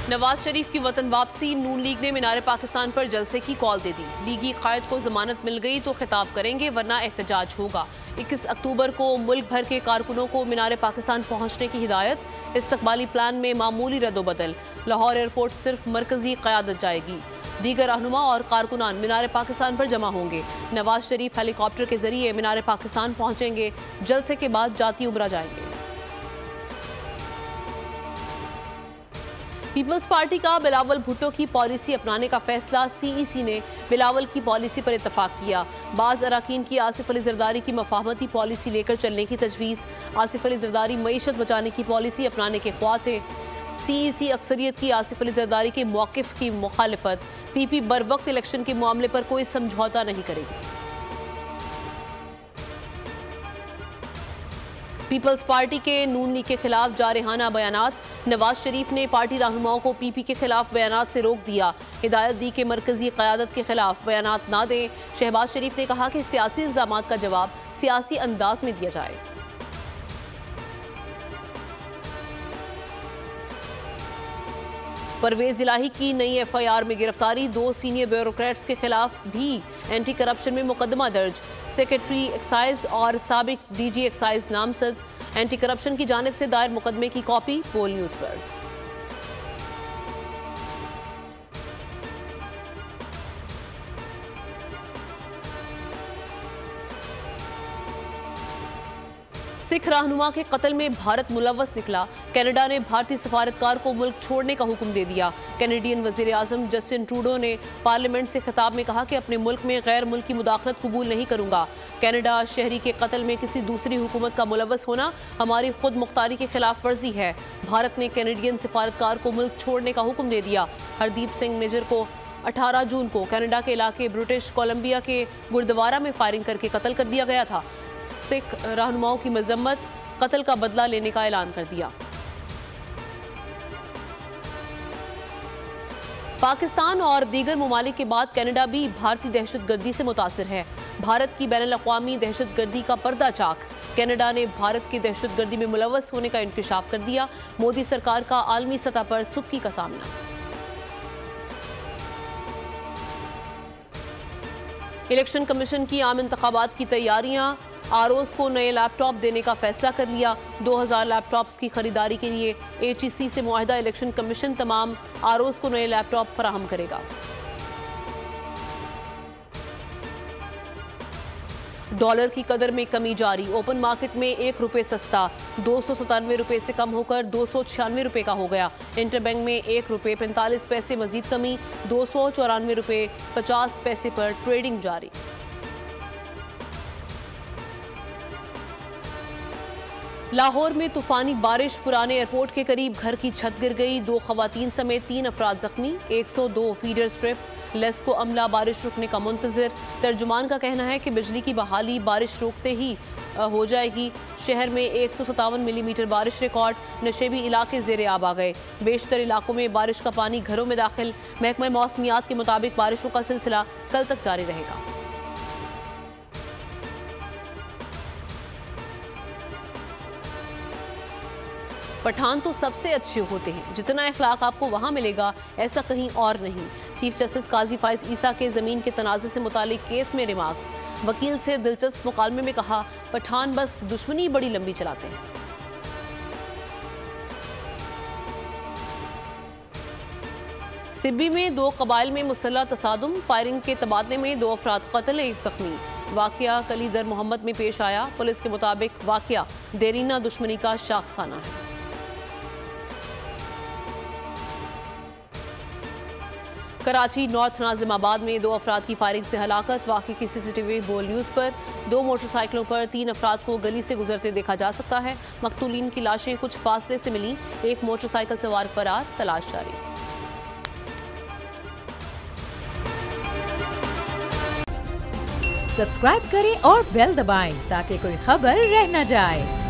नवाज शरीफ की वतन वापसी, नून लीग ने मीनार पाकिस्तान पर जलसे की कॉल दे दी। लीगी कायद को जमानत मिल गई तो खिताब करेंगे वरना एहतजाज होगा। 21 अक्टूबर को मुल्क भर के कारकुनों को मीनार पाकिस्तान पहुंचने की हिदायत। इस्तकबाली प्लान में मामूली रद्दोबदल। लाहौर एयरपोर्ट सिर्फ मरकजी क़यादत जाएगी। दीगर रहनुमा और कारकुनान मीनार पाकिस्तान पर जमा होंगे। नवाज शरीफ हेलीकॉप्टर के जरिए मीनार पाकिस्तान पहुंचेंगे। जलसे के बाद जाती उमरा जाएंगे। पीपल्स पार्टी का बिलावल भुट्टो की पॉलिसी अपनाने का फैसला। सीईसी ने बिलावल की पॉलिसी पर इत्तफाक किया। बाज़ अरकान की आसिफ अली जरदारी की मफाहमती पॉलिसी लेकर चलने की तजवीज़। आसिफ अली जरदारी मईशत बचाने की पॉलिसी अपनाने के ख्वाह थे। सीईसी अक्सरियत की आसिफ अली जरदारी के मौक़िफ़ की मुखालिफत। पीपी बर वक्त इलेक्शन के मामले पर कोई समझौता नहीं करेगी। पीपल्स पार्टी के नून लीग के खिलाफ जारहाना बयानात। नवाज शरीफ ने पार्टी रहनुमाओं को पीपी के खिलाफ बयानात से रोक दिया। हिदायत दी कि मरकजी क़यादत के खिलाफ बयानात ना दें। शहबाज शरीफ ने कहा कि सियासी इल्ज़ामात का जवाब सियासी अंदाज में दिया जाए। परवेज इलाही की नई FIR में गिरफ्तारी। 2 सीनियर ब्यूरोक्रेट्स के खिलाफ भी एंटी करप्शन में मुकदमा दर्ज। सेक्रेटरी एक्साइज और साबिक DG एक्साइज नामजद। एंटी करप्शन की जानिब से दायर मुकदमे की कॉपी पोल न्यूज़ पर। सिख रहनुमा के कत्ल में भारत मुलव्वस निकला। कनाडा ने भारतीय सफारतकार को मुल्क छोड़ने का हुक्म दे दिया। कैनेडियन वज़ीर आज़म जस्टिन ट्रूडो ने पार्लियामेंट से खिताब में कहा कि अपने मुल्क में गैर मुल्की मुदाखलत कबूल नहीं करूंगा। कनाडा शहरी के कत्ल में किसी दूसरी हुकूमत का मुलव्वस होना हमारी खुद मुख्तारी की खिलाफ वर्जी है। भारत ने कैनेडियन सफारतकार को मुल्क छोड़ने का हुक्म दे दिया। हरदीप सिंह निजर को 18 जून को कनाडा के इलाके ब्रिटिश कोलंबिया के गुरुद्वारा में फायरिंग करके कत्ल कर दिया गया था। सिख रहनुमाओं की मजम्मत, कत्ल का बदला लेने का ऐलान कर दिया। पाकिस्तान और दीगर ममालिक के बाद कनाडा भी भारतीय दहशतगर्दी से मुतासिर है। भारत की बैनुल-अक़वामी दहशतगर्दी का पर्दा चाक। कनाडा ने भारत की दहशतगर्दी में मुलव्वस होने का इंकशाफ कर दिया। मोदी सरकार का आलमी सतह पर सुक्की का सामना। इलेक्शन कमीशन की आम इंतखाबात की तैयारियां। आरओज़ को नए लैपटॉप देने का फैसला कर लिया। 2000 लैपटॉप्स की खरीदारी के लिए HEC से मुआहिदा इलेक्शन कमीशन तमाम आरओज़ को नए लैपटॉप फराहम करेगा। डॉलर की कदर में कमी जारी। ओपन मार्केट में ₹1 सस्ता 297 रुपये से कम होकर 296 रुपये का हो गया। इंटरबैंक में ₹1.45 मजीद कमी 294 रुपये 50 पैसे पर ट्रेडिंग जारी। लाहौर में तूफानी बारिश, पुराने एयरपोर्ट के करीब घर की छत गिर गई। 2 खवातीन समेत 3 अफराद जख्मी। 102 फीडर स्ट्रिप। लेस्को अमला बारिश रुकने का मुंतजर। तर्जुमान का कहना है कि बिजली की बहाली बारिश रोकते ही हो जाएगी। शहर में 157 मिलीमीटर बारिश रिकॉर्ड। नशेबी इलाके ज़ेरे आब आ गए। बेशतर इलाकों में बारिश का पानी घरों में दाखिल। महकमा मौसमियात के मुताबिक बारिशों का सिलसिला कल तक जारी रहेगा। पठान तो सबसे अच्छे होते हैं, जितना इखलाक आपको वहाँ मिलेगा ऐसा कहीं और नहीं। चीफ जस्टिस काजी फाइज ईसा के ज़मीन के तनाज़े से मुतालिक केस में रिमार्क्स। वकील से दिलचस्प मुकालमे में कहा, पठान बस दुश्मनी बड़ी लंबी चलाते हैं। सिब्बी में 2 कबाइल में मुसल्लह तसादुम। फायरिंग के तबादले में 2 अफराद कत्ल, 1 जख्मी। वाक़या कलीदर मोहम्मद में पेश आया। पुलिस के मुताबिक वाक़या देरीना दुश्मनी का शाखसाना है। कराची नॉर्थ नाजिमाबाद में 2 अफराद की फायरिंग से हलाकत। वाक़े की CCTV बोल न्यूज़ पर। 2 मोटरसाइकिलों पर 3 अफराद को गली से गुजरते देखा जा सकता है। मकतूलीन की लाशें कुछ फासले से मिली। 1 मोटरसाइकिल सवार फरार, तलाश जारी। सब्सक्राइब करें और बेल दबाएं ताकि कोई खबर रह न जाए।